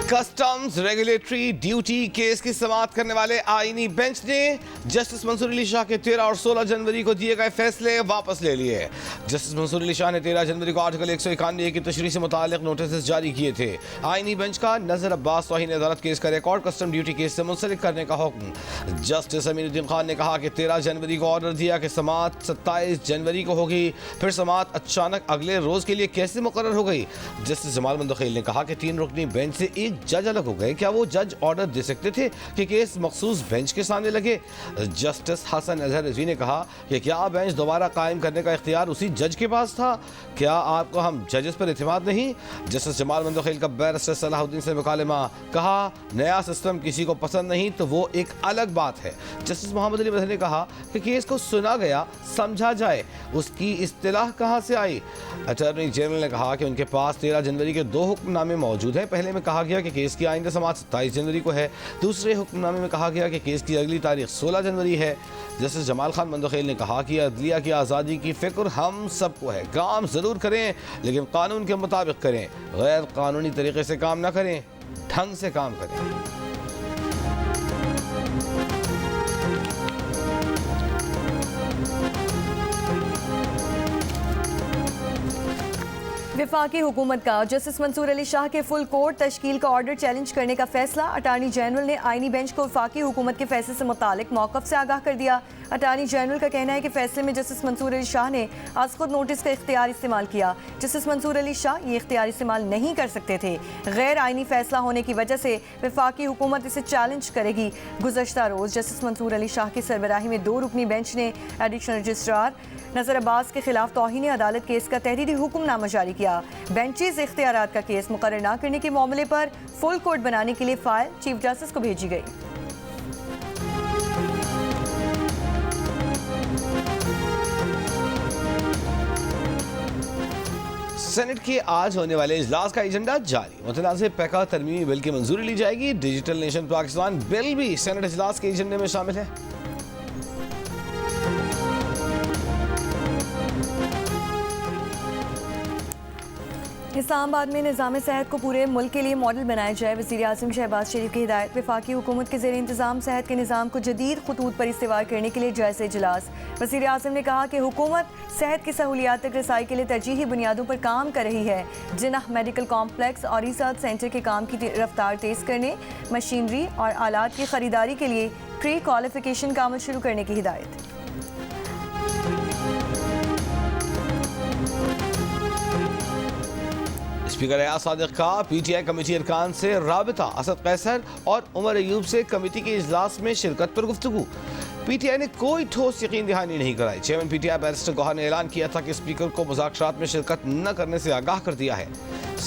Customs regulatory duty case की समाअत करने वाले आईनी बेंच ने जस्टिस मंसूर अली शाह के 13 और 16 जनवरी को दिए गए फैसले वापस ले लिए। जस्टिस मंसूर अली शाह ने 13 जनवरी को आर्टिकल 191 की तशरीह से मुतालिक नोटिस जारी किए थे। आईनी बेंच का नजर अब्बास तौहीन अदालत केस का रिकॉर्ड कस्टम ड्यूटी केस से मुंसलिक करने का हुक्म। जस्टिस अमीनुद्दीन खान ने कहा कि 13 जनवरी को ऑर्डर दिया कि समाअत 27 जनवरी को होगी, फिर समाअत अचानक अगले रोज के लिए कैसे मुकर्रर हो गई। जस्टिस जमाल मंदखेल ने कहा कि 3 रुकनी बेंच से एक जज अलग हो गए, क्या वो जज ऑर्डर दे सकते थे कि केस मखसूस बेंच के सामने लगे। जस्टिस हसन अजहर रिजवी ने कहा कि क्या बेंच दोबारा कायम करने का इख्तियार उसी जज के पास था, क्या आपको हम जजेस पर इत्मीनान नहीं। जस्टिस जमाल मंदखेल का बैरिस्टर सलाहुद्दीन से मुकालमा, कहा नया सिस्टम किसी को पसंद नहीं तो वो एक अलग बात है। जस्टिस मोहम्मद अली मदनी ने कहा कि केस को सुना गया, समझा जाए, उसकी इस्तिलाह कहाँ से आई। अटॉर्नी जनरल ने कहा कि उनके पास 13 जनवरी के 2 हुक्मनामे मौजूद हैं। पहले में कहा गया कि केस की आइंदा समाअत 27 जनवरी को है, दूसरे हुक्मनामे में कहा गया कि केस की अगली तारीख 16 जनवरी है। जस्टिस जमाल खान मंदखेल ने कहा कि अदलिया की आज़ादी की फ़िक्र हम सबको है, काम ज़रूर करें लेकिन कानून के मुताबिक करें, गैर कानूनी तरीके से काम ना करें, ढंग से काम करें। वफाकी हुकूमत का जस्टिस मंसूर अली शाह के फुल कोर्ट तश्कील का ऑर्डर चैलेंज करने का फैसला। अटार्नी जनरल ने आईनी बेंच को वफाकी हुकूमत के फैसले से मुतालिक मौक़िफ़ से आगाह कर दिया। अटार्नी जनरल का कहना है कि फैसले में जस्टिस मंसूर अली शाह ने आज खुद नोटिस का इख्तियार इस्तेमाल किया। जस्टिस मंसूर अली शाह ये इख्तियार इस्तेमाल नहीं कर सकते थे। गैर आईनी फैसला होने की वजह से वफाकी हुकूमत इसे चैलेंज करेगी। गुज़श्ता रोज़ जस्टिस मंसूर अली शाह की सरबराही में 2 रुकनी बेंच ने एडिशनल रजिस्ट्रार नज़र अब्बास के खिलाफ तौहीन अदालत केस का तहरीरी हुक्मनामा जारी किया। बेंचेज इख्तियारात का केस मुकर्रर न करने के मामले पर फुल कोर्ट बनाने के लिए फाइल चीफ जस्टिस को भेजी गई। सेनेट के आज होने वाले इजलास का एजेंडा जारी। मुतनाज़ पैका तरमीमी बिल की मंजूरी ली जाएगी। डिजिटल नेशन पाकिस्तान बिल भी सेनेट इजलास के एजेंडे में शामिल है। इस्लामाबाद में निज़ाम सेहत को पूरे मुल्क के लिए मॉडल बनाया जाए, वज़ीर आज़म शहबाज शरीफ की हिदायत। वफाकी हुकूमत के ज़ेर इंतज़ाम सेहत के निज़ाम को जदीद खतूत पर इस्तेमाल करने के लिए जायज़ा इजलास। वज़ीर आज़म ने कहा कि हुकूमत सेहत की सहूलियात तक रसाई के लिए तरजीही बुनियादों पर काम कर रही है। जिन्ना मेडिकल कॉम्प्लेक्स और रिसर्च सेंटर के काम की रफ्तार तेज़ करने, मशीनरी और आलात की खरीदारी के लिए प्री क्वालिफिकेशन का अमल शुरू करने की हिदायत। स्पीकर एयाज सादिक का पीटीआई कमेटी अरकान से राबिता। असद कैसर और उमर अयूब से कमेटी के इजलास में शिरकत पर गुफ्तगू। पीटीआई ने कोई ठोस यकीन दहानी नहीं कराई। चेयरमैन पीटीआई बैरिस्टर गौहर ने ऐलान किया था कि स्पीकर को मुज़ाकरात में शिरकत न करने से आगाह कर दिया है।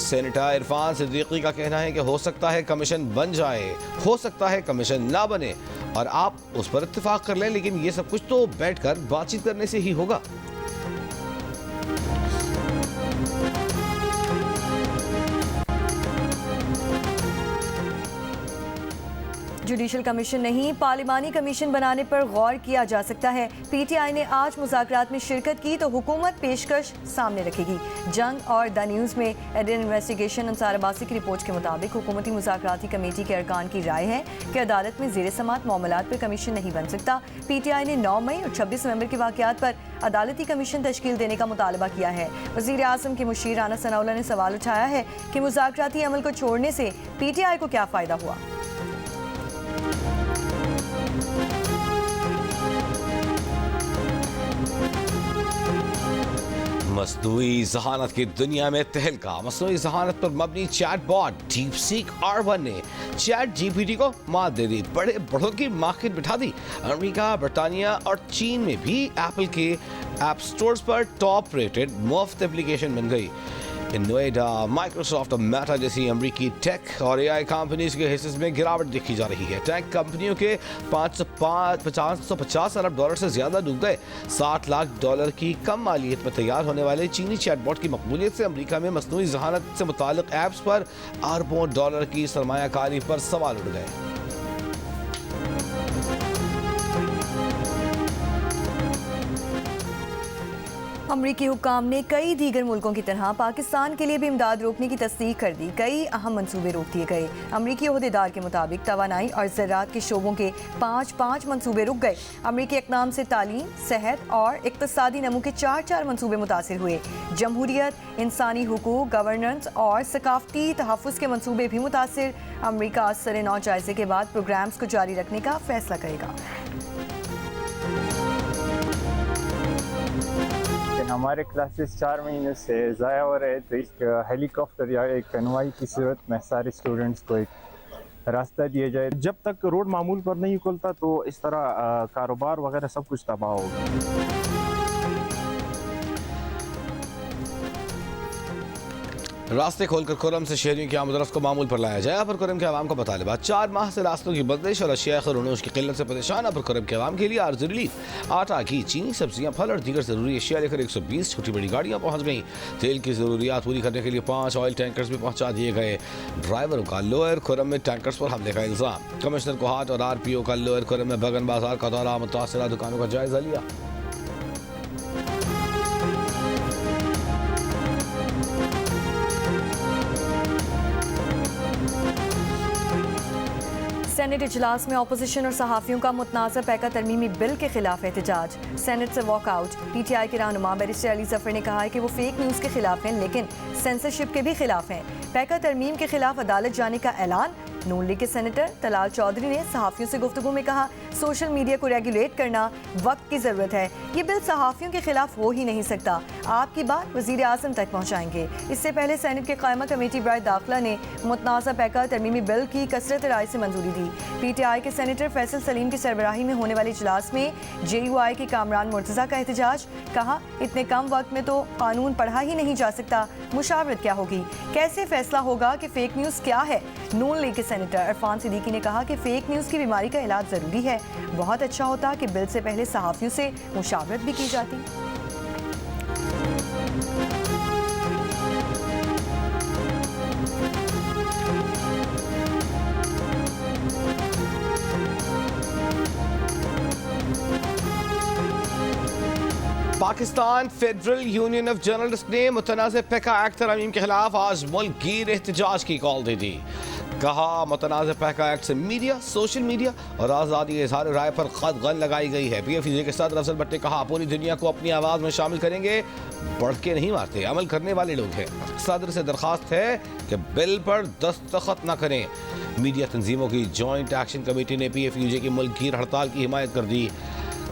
सेनेटर इरफान सिद्दीकी का कहना है कि हो सकता है कमीशन बन जाए, हो सकता है कमीशन ना बने और आप उस पर इत्तेफाक कर लें, लेकिन ये सब कुछ तो बैठकर बातचीत करने से ही होगा। जुडिशल कमीशन नहीं, पार्लिमानी कमीशन बनाने पर गौर किया जा सकता है। पीटीआई ने आज मुज़ाकरात में शिरकत की तो हुकूमत पेशकश सामने रखेगी। जंग और द न्यूज़ में एडिन इन्वेस्टिगेशन अंसार अब्बासी की रिपोर्ट के मुताबिक हुकूमती मुज़ाकराती कमेटी के अरकान की राय है कि अदालत में ज़ेर समात मामलात पर कमीशन नहीं बन सकता। पीटीआई ने 9 मई और 26 नवंबर के वाक़यात पर अदालती कमीशन तश्कील देने का मुतालबा किया है। वज़ीर आज़म के मुशीर राना सनाउल्लाह ने सवाल उठाया है कि मुज़ाकराती अमल को छोड़ने से पीटीआई को क्या फ़ायदा हुआ। मसनूई ज़हानत की दुनिया में तहलका। मसनूई ज़हानत पर मबनी चैट बॉट DeepSeek R1 ने चैट GPT को मात दे दी, बड़े बड़ों की मार्केट बिठा दी। अमेरिका, बरतानिया और चीन में भी एप्पल के ऐप स्टोर्स पर टॉप रेटेड मुफ्त एप्लीकेशन बन गई। नोएडा, माइक्रोसॉफ्ट और मेटा जैसी अमरीकी टेक और AI कंपनीज के हिस्से में गिरावट देखी जा रही है। टेक कंपनियों के $550 अरब से ज्यादा डूब गए। $60 लाख की कम मालियत में तैयार होने वाले चीनी चैटबॉट की मकबूलियत से अमरीका में मसनूई ज़हानत से मुताल्लिक ऐप्स पर अरबों डॉलर की सरमायाकारी पर सवाल उठ गए। अमरीकी हुक्काम ने कई दीगर मुल्कों की तरह पाकिस्तान के लिए भी इमदाद रोकने की तस्दीक कर दी। कई अहम मंसूबे रोक दिए गए। अमरीकी ओहदेदार के मुताबिक तवानाई और ज़राअत के शोबों के 5 मंसूबे रुक गए। अमरीकी इक़दाम से तालीम, सेहत और इक़्तिसादी नमू के 4 मंसूबे मुतासिर हुए। जमहूरियत, इंसानी हुकूक, गवर्नेंस और सकाफती तहफ़्फ़ुज़ के मंसूबे भी मुतासिर। अमरीका आज सरे नौ जायजे के बाद प्रोग्राम्स को जारी रखने का फैसला करेगा। हमारे क्लासेस 4 महीने से ज़ाया हो रहे, तो एक हेलीकॉप्टर या एक कन्वाई की सूरत में सारे स्टूडेंट्स को एक रास्ता दिया जाए। जब तक रोड मामूल पर नहीं खुलता तो इस तरह कारोबार वगैरह सब कुछ तबाह होगा। रास्ते खोलकर खुर्रम से शहरियों की आमदरफ्त को मामूल पर लाया जाए। अपर खुर्रम के अवाम का मुतालबा 4 माह से रास्तों की बंदिश और अशिया खरूनोश की किल्लत से परेशान। अपर खुर्रम के अवाम के लिए आर्ज़ी रिलीफ। आटा, घी, चीनी, सब्जियां, फल और दीगर जरूरी अशिया लेकर 120 छोटी बड़ी गाड़ियां पहुंच गईं। तेल की जरूरियात पूरी करने के लिए 5 ऑयल टैंकर्स भी पहुंचा दिए गए। ड्राइवरों का लोअर खुर्रम में टैंकर्स पर हमले का इल्जाम। कमिश्नर कोहाट और RPO का लोअर खुर्रम में बगन बाजार का दौरा, मुतासरा दुकानों का जायजा लिया। सेनेट इजलास में अपोजिशन और सहाफ़ियों का मुतनाज़ा पैका तरमीमी बिल के खिलाफ एहतजाज। सेनेट से वॉकआउट। PTI के रहनुमा बैरिस्टर अली जफर ने कहा है कि वो फेक न्यूज़ के खिलाफ हैं, लेकिन सेंसरशिप के भी खिलाफ हैं। पैका तरमीम के खिलाफ अदालत जाने का ऐलान। नून लीग के सेनेटर तलाल चौधरी ने सहाफ़ियों से गुफ्तगू में कहा, सोशल मीडिया को रेगुलेट करना वक्त की ज़रूरत है। ये बिल सहाफ़ियों के खिलाफ हो ही नहीं सकता। आपकी बात वज़ीर आज़म तक पहुँचाएंगे। इससे पहले सेनेट के कायमा कमेटी बराए दाखिला ने मुतनाज़ा पैका तरमीमी बिल की कसरत राय से मंजूरी दी। PTI के सेनेटर फैसल सलीम की सरबराही में होने वाले इजलास में JUI के कामरान मुर्तज़ा का एहतजाज। कहा, इतने कम वक्त में तो कानून पढ़ा ही नहीं जा सकता, मुशावरत क्या होगी? कैसे फैसला होगा कि फ़ेक न्यूज़ क्या है? नून लीग के सेनेटर इरफान सिद्दीकी ने कहा कि फ़ेक न्यूज़ की बीमारी का इलाज ज़रूरी है। बहुत अच्छा होता कि बिल से पहले सहाफ़ियों से मुशावरत भी की जाती। Pakistan federal union of journalist ने मुतनाज़ पैका एक्ट तरमीम के खिलाफ आज मुल्क गिर एहतजाज की कॉल दे दी। कहा, मुतनाज़ पैका एक्ट से मीडिया, सोशल मीडिया और आज़ादी इज़हार राय पर क़दग़न लगाई गई है। PFUJ के सदर अफजल भट्ट ने कहा, पूरी दुनिया को अपनी आवाज़ में शामिल करेंगे, बढ़ के नहीं मारते, अमल करने वाले लोग हैं। सदर से दरख्वास्त है कि बिल पर दस्तखत न करें। मीडिया तंजीमों की जॉइंट एक्शन कमेटी ने PFUJ की मुल्क गिर हड़ताल की हिमायत कर दी।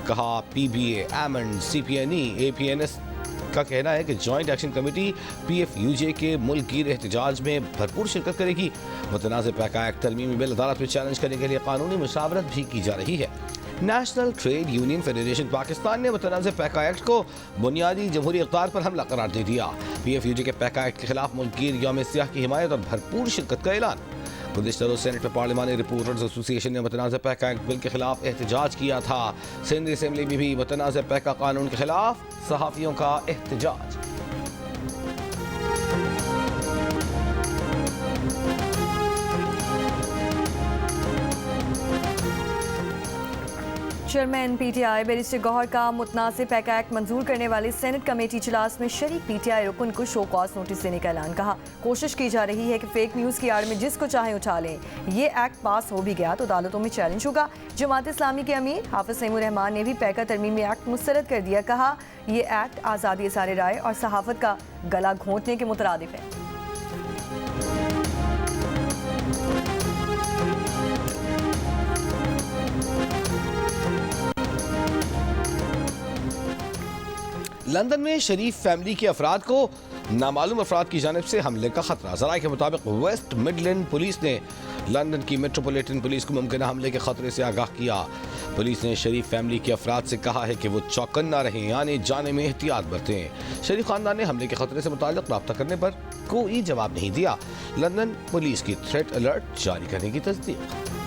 कहा, PBA, AMAND, CPNE, APNS का कहना है कि जॉइंट एक्शन कमेटी PFUJ के मुल्क गिर एहतजाज में भरपूर शिरकत करेगी। मुतनाज़ पैका एक्ट तरमीमी बिल अदालत में चैलेंज करने के लिए कानूनी मुशावरत भी की जा रही है। National trade union federation Pakistan ने मुतनाज़ पैका एक्ट को बुनियादी जमहूरी इक़्तिदार पर हमला करार दे दिया। PFUJ के पैका एक्ट के खिलाफ मुल्क गिर यौम सियाह की हिमायत और भरपूर शिरकत का ऐलान। गुज़िश्ता रोज़ सेनेट में पार्लिमानी रिपोर्टर्स एसोसिएशन ने मुतनाज़ पैका एक्ट बिल के खिलाफ एहतजाज किया था। सिंध असेंबली में भी मुतनाज़ पैका कानून के खिलाफ सहाफ़ियों का एहतजाज। चेयरमैन PTI बैरिस्टर गौहर का मुतनाज़ पैका एक्ट मंजूर करने वाली सेनेट कमेटी इजलास में शरीक PTI रुकन को शो कॉज नोटिस देने का ऐलान। कहा, कोशिश की जा रही है कि फेक न्यूज़ की आड़ में जिसको चाहे उठा लें। ये एक्ट पास हो भी गया तो अदालतों में चैलेंज होगा। जमात इस्लामी के अमीर हाफिज तैमूर रहमान ने भी पैका तरमीमी एक्ट मुस्तरद कर दिया। कहा, ये एक्ट आज़ादी इज़हार राय और सहाफ़त का गला घोंटने के मुतरादिफ है। लंदन में शरीफ फैमिली के अफराद को नामालूम अफराद की जानिब से हमले का खतरा। ज़राए के मुताबिक वेस्ट मिडलैंड पुलिस ने लंदन की मेट्रोपॉलिटन पुलिस को मुमकिन हमले के खतरे से आगाह किया। पुलिस ने शरीफ फैमिली के अफराद से कहा है कि वो चौकन्ना रहें, यानी जाने में एहतियात बरतें। शरीफ खानदान ने हमले के खतरे से मुताल्लिक रब्ता करने पर कोई जवाब नहीं दिया। लंदन पुलिस की थ्रेट अलर्ट जारी करने की तस्दीक।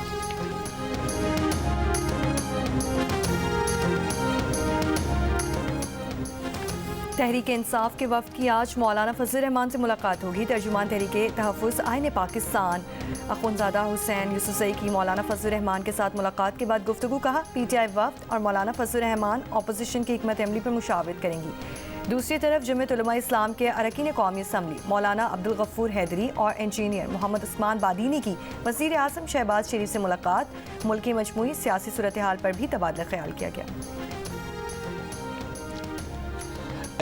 तहरीक इंसाफ के वफ़द की आज मौलाना फजल रहमान से मुलाकात होगी। तर्जुमान तहरीक तहफ़्फ़ुज़ आईन पाकिस्तान अख़ुंज़ादा हुसैन यूसुफ़ज़ई की मौलाना फजल रहमान के साथ मुलाकात के बाद गुफ्तगू। कहा, PTI वफ़द और मौलाना फजल रहमान अपोजिशन की हिकमत अमली पर मुशावरत करेंगी। दूसरी तरफ जमीयत उलमा इस्लाम के अरकान कौमी असम्बली मौलाना अब्दुल गफूर हैदरी और इंजीनियर मोहम्मद उस्मान बादीनी की वज़ीर आज़म शहबाज शरीफ से मुलाकात। मुल्क की मजमूई सियासी सूरत हाल पर भी तबादला ख्याल किया गया।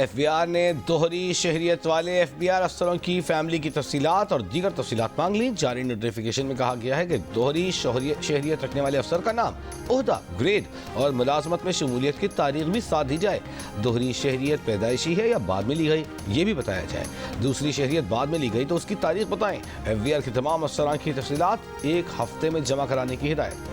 FBI ने दोहरी शहरियत वाले FBI अफसरों की फैमिली की तफसीलात और दीगर तफसीलात मांग ली। जारी नोटिफिकेशन में कहा गया है कि दोहरी शहरियत रखने वाले अफसर का नाम, ओहदा, ग्रेड और मुलाजमत में शमूलियत की तारीख भी साथ दी जाए। दोहरी शहरियत पैदाइशी है या बाद में ली गई, ये भी बताया जाए। दूसरी शहरियत बाद में ली गई तो उसकी तारीख बताएं। FBI के तमाम अफसरान की तफसीलात 1 हफ्ते में जमा कराने की हिदायत।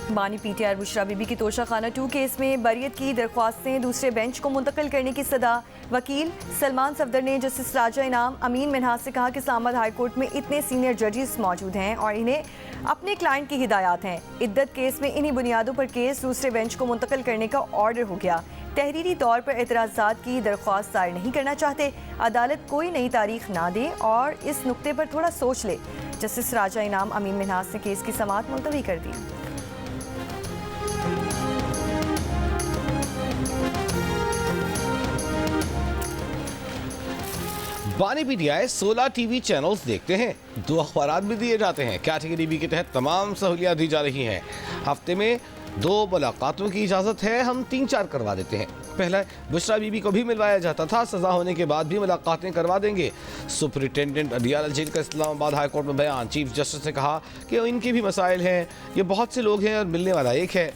बानी PTI बुशरा बीबी की तोशा खाना 2 केस में बरियत की दरख्वास्तें दूसरे बेंच को मुंतकिल करने की सदा। वकील सलमान सफदर ने जस्टिस राजा इनाम अमीन मिन्हाज से कहा कि इस्लामाबाद हाई कोर्ट में इतने सीनियर जजेस मौजूद हैं और इन्हें अपने क्लाइंट की हिदायत हैं। इद्दत केस में इन्हीं बुनियादों पर केस दूसरे बेंच को मुंतकिल करने का ऑर्डर हो गया। तहरीरी तौर पर एतराज़ात की दरख्वास्त दायर नहीं करना चाहते। अदालत कोई नई तारीख ना दे और इस नुक्ते पर थोड़ा सोच ले। जस्टिस राजा इनाम अमीन मिन्हाज ने केस की समाअत मुलतवी कर दी। बानी PTI 16 टीवी चैनल्स देखते हैं, 2 अखबारात भी दिए जाते हैं। कैटेगरी बी के तहत तमाम सहूलियात दी जा रही हैं। हफ्ते में 2 मुलाकातों की इजाज़त है, हम 3-4 करवा देते हैं। पहले बुशरा बीबी को भी मिलवाया जाता था, सज़ा होने के बाद भी मुलाकातें करवा देंगे। सुपरिटेंडेंट अडियाला जेल का इस्लामाबाद हाई कोर्ट में बयान। चीफ जस्टिस ने कहा कि इनके भी मसाइल हैं, ये बहुत से लोग हैं और मिलने वाला एक है।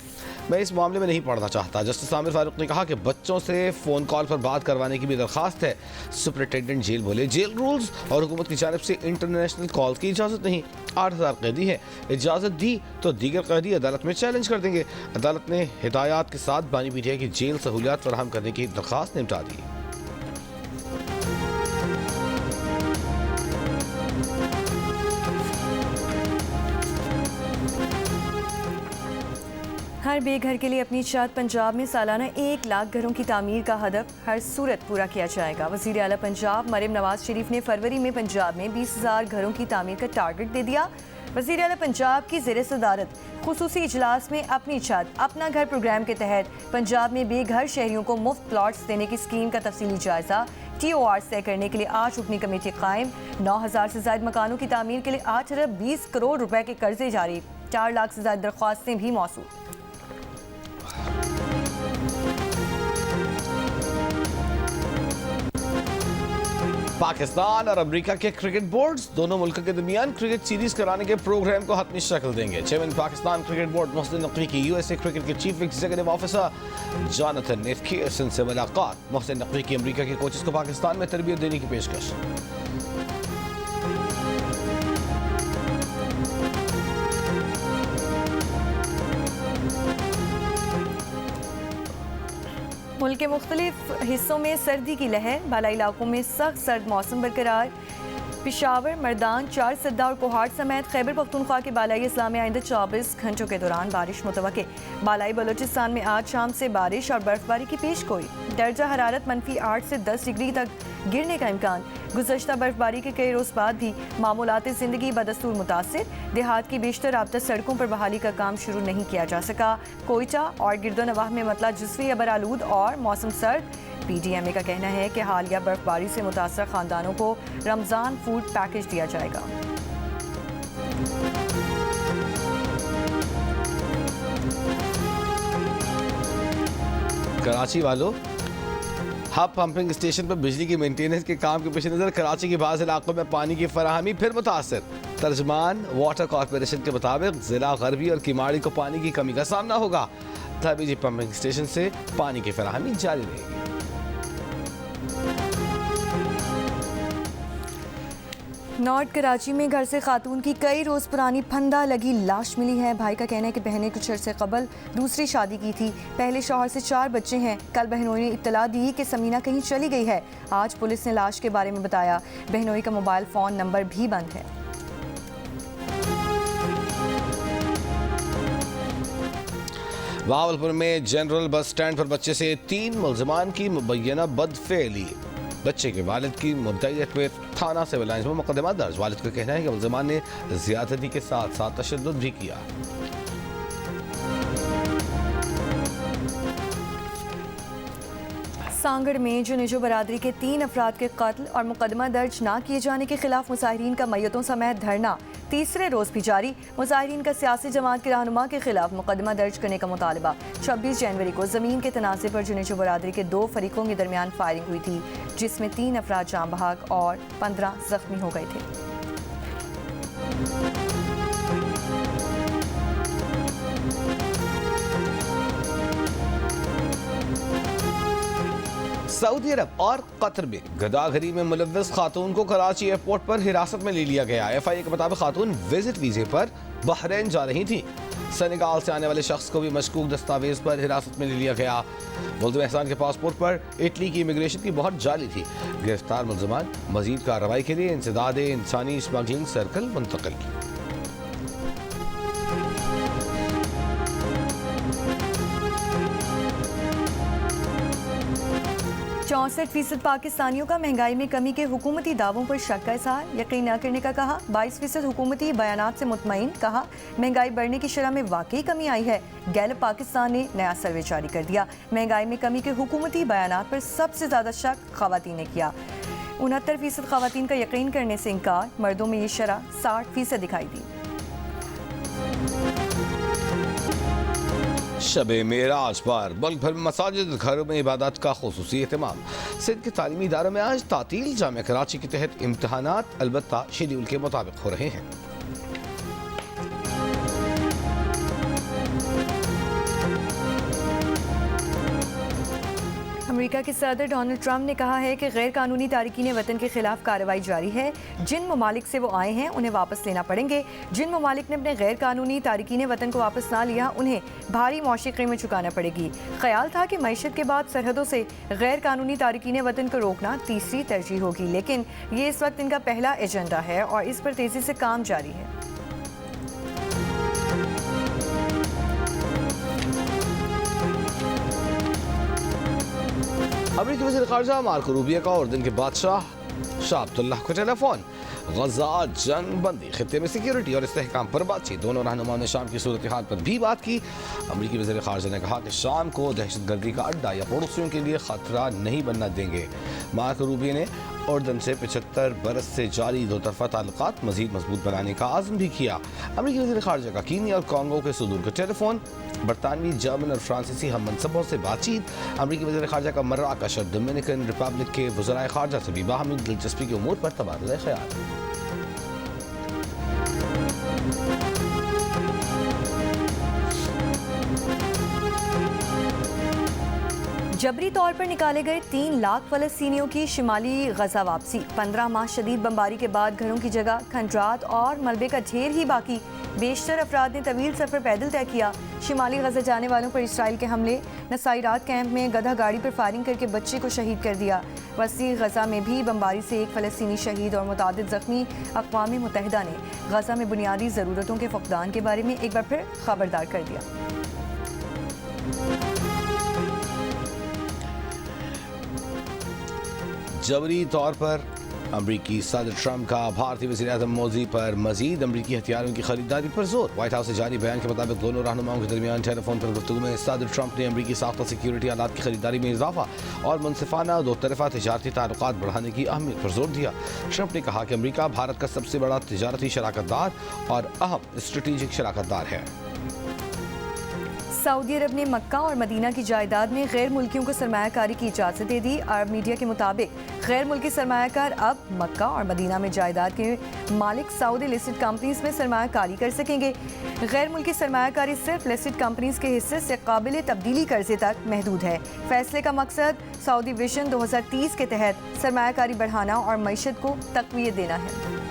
मैं इस मामले में नहीं पढ़ना चाहता। जस्टिस आमिर फारूक ने कहा कि बच्चों से फ़ोन कॉल पर बात करवाने की भी दरख्वास्त है। सुपरिटेंडेंट जेल बोले जेल रूल्स और हुकूमत की जानिब से इंटरनेशनल कॉल की इजाज़त नहीं। 8000 कैदी है, इजाज़त दी तो दीगर कैदी अदालत में चैलेंज कर देंगे। अदालत ने हिदायत के साथ बानी PTI की जेल सहूलियात फराहम करने की दरख्वास्त निपटा दी। हर बेघर के लिए अपनी छत। पंजाब में सालाना 1 लाख घरों की तामीर का हदफ हर सूरत पूरा किया जाएगा। वज़ीर आला पंजाब मरियम नवाज शरीफ ने फरवरी में पंजाब में 20,000 घरों की तामीर का टारगेट दे दिया। वज़ीर आला पंजाब की ज़ेर सदारत खुसूसी इजलास में अपनी छत अपना घर प्रोग्राम के तहत पंजाब में बेघर शहरियों को मुफ्त प्लॉट्स देने की स्कीम का तफसीली जायजा। TOR तय करने के लिए आज रुकनी कमेटी कायम। 9,000 से ज़ायद मकानों की तामीर के लिए 8 अरब 20 करोड़ रुपए के कर्जे जारी। 4 लाख से ज़ायद दरख्वास्तें भी मौसूल। पाकिस्तान और अमेरिका के क्रिकेट बोर्ड्स दोनों मुल्कों के दरमियान क्रिकेट सीरीज कराने के प्रोग्राम को हतमी शक्ल देंगे। Chairman Pakistan cricket board Mohsin Naqvi की USA क्रिकेट के चीफ एग्जीक्यूटिव ऑफिसर जॉनथन नेथकियर्सन से मुलाकात। मोहसिन नकवी की अमेरिका के कोचेस को पाकिस्तान में तरबियत देने की पेशकश। मुल्क के मुख्तलिफ हिस्सों में सर्दी की लहर। बालाई इलाकों में सख्त सर्द मौसम बरकरार। पिशावर, मर्दान, चार सद्दा और कोहाड़ समेत खैबर पख्तूनख्वा के बालाई इस्लाम में आइंदा 24 घंटों के दौरान बारिश मुतवक्के। बालाई बलोचिस्तान में आज शाम से बारिश और बर्फबारी की पेशगोई। दर्जा हरारत -8 से 10 डिग्री तक गिरने का इम्कान। गुज़श्ता बर्फबारी के कई रोज़ बाद भी मामूलात ज़िंदगी बदस्तूर मुतासिर। देहात की बेशतर राब्ता सड़कों पर बहाली का काम शुरू नहीं किया जा सका। कोयटा और गिरदोनवाह में मतला जुज़वी अबर आलूद और मौसम सर्द। PDMA का कहना है कि हालिया बर्फबारी से मुतासर खानदानों को रमज़ान फूड पैकेज दिया जाएगा। कराची वालों, हब पंपिंग स्टेशन पर बिजली की मेंटेनेंस के काम के पेश नज़र कराची के बाज़ इलाकों में पानी की फराहमी फिर मुतासर। तर्जमान वाटर कॉरपोरेशन के मुताबिक ज़िला गरबी और किमाड़ी को पानी की कमी का सामना होगा। तभी पंपिंग स्टेशन से पानी की फराहमी जारी रहेगी। नॉर्थ कराची में घर से खातून की कई रोज़ पुरानी फंदा लगी लाश मिली है। भाई का कहना है कि बहन ने कुछ अर्से कबल दूसरी शादी की थी। पहले शौहर से 4 बच्चे हैं। कल बहनोई ने इत्तला दी कि समीना कहीं चली गई है। आज पुलिस ने लाश के बारे में बताया। बहनोई का मोबाइल फ़ोन नंबर भी बंद है। बहावलपुर में जनरल बस स्टैंड पर बच्चे से 3 मुल्ज़िमान की मुबैना बदफेली। बच्चे के वालिद की मुद्दईयत में थाना सिविल लाइंस में मुकदमा दर्ज। वालिद का कहना है कि मुल्ज़िमान ने ज़्यादती के साथ साथ तशद्दुद भी किया। सांगड़ में जुनेजो बरादरी के 3 अफराद के कत्ल और मुकदमा दर्ज ना किए जाने के खिलाफ मुजाहिरीन का मैयतों समेत धरना तीसरे रोज भी जारी। मुजाहिरीन का सियासी जमात के रहनुमा के खिलाफ मुकदमा दर्ज करने का मुतालबा। 26 जनवरी को जमीन के तनाज़े पर जुनेजो बरादरी के 2 फरीकों के दरमियान फायरिंग हुई थी, जिसमें 3 अफराद जान बहक और 15 जख्मी हो गए थे। सऊदी अरब और कतर में गदागरी में मुलव्वस खातून को कराची एयरपोर्ट पर हिरासत में ले लिया गया। FIA के मुताबिक खातून विजिट वीजे पर बहरीन जा रही थी। सेनेगाल से आने वाले शख्स को भी मशकूक दस्तावेज पर हिरासत में ले लिया गया। मुल्ज़िम एहसान के पासपोर्ट पर इटली की इमिग्रेशन की बहुत जाली थी। गिरफ्तार मुल्ज़िमान मजीद कार्रवाई के लिए इंसदाद इंसानी स्मगलिंग सर्कल मुंतकिल। 64% पाकिस्तानियों का महंगाई में कमी के हुकूमती दावों पर शक का इज़हार, यकीन न करने का कहा। 22% हुकूमती बयानात से मुतमईन, कहा महंगाई बढ़ने की शरह में वाकई कमी आई है। गैलप पाकिस्तान ने नया सर्वे जारी कर दिया। महंगाई में कमी के हुकूमती बयानात पर सबसे ज़्यादा शक ख़वातीन ने किया। 69% ख़वातीन का यकीन करने से इनकार। मर्दों में ये शरह 60% दिखाई दी। शबे मेराज पर मुल्क भर में मसाजिद घरों में इबादत का खुसूसी एहतमाम। सिंध के तालीमी इदारों में आज तातील। जामिया कराची के तहत इम्तहानात अलबत्ता शेड्यूल के मुताबिक हो रहे हैं। अमेरिका के सदर डोनाल्ड ट्रंप ने कहा है कि गैर कानूनी तारकीन वतन के खिलाफ कार्रवाई जारी है। जिन ममालिक से वो आए हैं उन्हें वापस लेना पड़ेंगे। जिन ममालिक ने अपने गैर कानूनी तारकीन वतन को वापस ना लिया उन्हें भारी मौशी कीमत चुकाना पड़ेगी। ख्याल था कि मईशत के बाद सरहदों से गैर कानूनी तारकीन वतन को रोकना तीसरी तरजीह होगी, लेकिन ये इस वक्त इनका पहला एजेंडा है और इस पर तेजी से काम जारी है। अमेरिकी वज़ीर ख़ारजा मार्को रूबियो का उर्दन के बादशाह शाह अब्दुल्लाह को टेलीफोन। गजा जंग बंदी, खित्ते में सिक्योरिटी और इस्तेहकाम पर बातचीत। दोनों रहनुमाओं ने शाम की सूरत हाल पर भी बात की। अमेरिकी वज़ीर ख़ारजा ने कहा कि शाम को दहशतगर्दी का अड्डा या पड़ोसियों के लिए खतरा नहीं बनना देंगे। मार्को रूबियो ने उर्दन से 75 बरस से जारी दो तरफा ताल्लुकात मजीद मजबूत बनाने का आज़म भी किया। अमेरिकी वज़ीर ख़ारजा का कीनिया और कांगो के सदूर का टेलीफोन। बरतानवी, जर्मन और फ्रांसीसी हम मनसबों से बातचीत। अमेरिकी वज़ीर ख़ारजा का मर्राकश और डोमिनिकन रिपब्लिक के वज़राए ख़ारजा से भी बाहमी दिलचस्पी के उमूर पर तबादला ख्याल। जबरी तौर पर निकाले गए 3 लाख फ़लस्तीनियों की शिमाली गजा वापसी। 15 माह शदीद बमबारी के बाद घरों की जगह खंडरात और मलबे का ढेर ही बाकी। बेशतर अफराद ने तवील सफ़र पैदल तय किया। शिमाली गजा जाने वालों पर इसराइल के हमले। नसाइरात कैंप में गधा गाड़ी पर फायरिंग करके बच्चे को शहीद कर दिया। वसी गजा में भी बमबारी से 1 फ़लस्तीनी शहीद और मुतादिद ज़ख्मी। अक़वाम मुत्तहिदा ने गजा में बुनियादी ज़रूरतों के फक़दान के बारे में एक बार फिर खबरदार कर दिया। जबरी तौर पर अमरीकी सदर ट्रंप का भारतीय वज़ीर-ए-आज़म मोदी पर मजीद अमरीकी हथियारों की खरीदारी पर जोर। व्हाइट हाउस से जारी बयान के मुताबिक दोनों रहनुमाओं के दरमियान टेलीफोन पर गुफ्तगू में सदर ट्रंप ने अमरीकी साख्ता सिक्योरिटी आलात की खरीदारी में इजाफा और मुनसिफाना दो तरफा तजारती ताल्लुकात बढ़ाने की अहमियत पर जोर दिया। ट्रंप ने कहा कि अमरीका भारत का सबसे बड़ा तजारती शराकतदार और अहम स्ट्रेटेजिक शराकतदार है। सऊदी अरब ने मक्का और मदीना की जायदाद में गैर मुल्कियों को सरमायाकारी की इजाज़त दे दी। अरब मीडिया के मुताबिक गैर मुल्की सरमायाकार अब मक्का और मदीना में जायदाद के मालिक सऊदी लिस्टेड कंपनीज में सरमायाकारी कर सकेंगे। गैर मुल्की सरमायाकारी सिर्फ लिस्टेड कंपनीज के हिस्से से काबिल तब्दीली कर्जे तक महदूद है। फैसले का मकसद सऊदी विजन 2030 के तहत सरमायाकारी बढ़ाना और मईशत को तक़वियत देना है।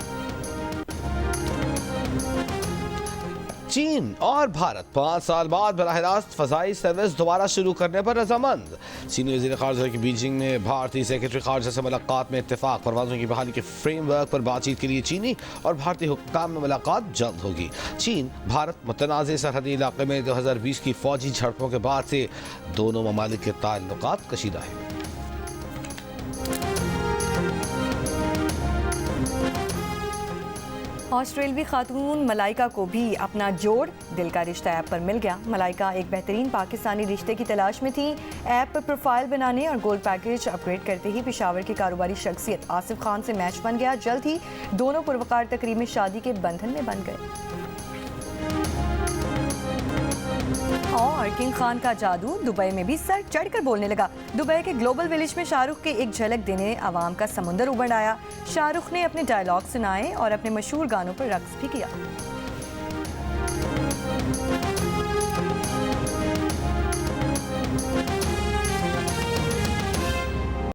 चीन और भारत 5 साल बाद बराह रास्त फ़ज़ाई सर्विस दोबारा शुरू करने पर रजामंद। चीनी वज़ीर ख़ारजा की बीजिंग ने भारतीय सेक्रेटरी ख़ारजा से मुलाकात में इत्तेफाक। परवाज़ों की बहाली के फ्रेमवर्क पर बातचीत के लिए चीनी और भारतीय हुक्काम में मुलाकात जल्द होगी। चीन भारत मुतनाज़ सरहदी इलाके में 2020 की फ़ौजी झड़पों के बाद से दोनों ममालिक के ताल्लुकात कशीदा है। ऑस्ट्रेलवी खातून मलाइका को भी अपना जोड़ दिल का रिश्ता ऐप पर मिल गया। मलाइका एक बेहतरीन पाकिस्तानी रिश्ते की तलाश में थी। ऐप पर प्रोफाइल बनाने और गोल्ड पैकेज अपग्रेड करते ही पेशावर की कारोबारी शख्सियत आसिफ खान से मैच बन गया। जल्द ही दोनों पुरवकार तकरीब में शादी के बंधन में बन गए। और किंग खान का जादू दुबई में भी सर चढ़कर बोलने लगा। दुबई के ग्लोबल विलेज में शाहरुख के एक झलक देने आवाम का समुंदर उमड़ आया। शाहरुख ने अपने डायलॉग सुनाए और अपने मशहूर गानों पर रक्स भी किया।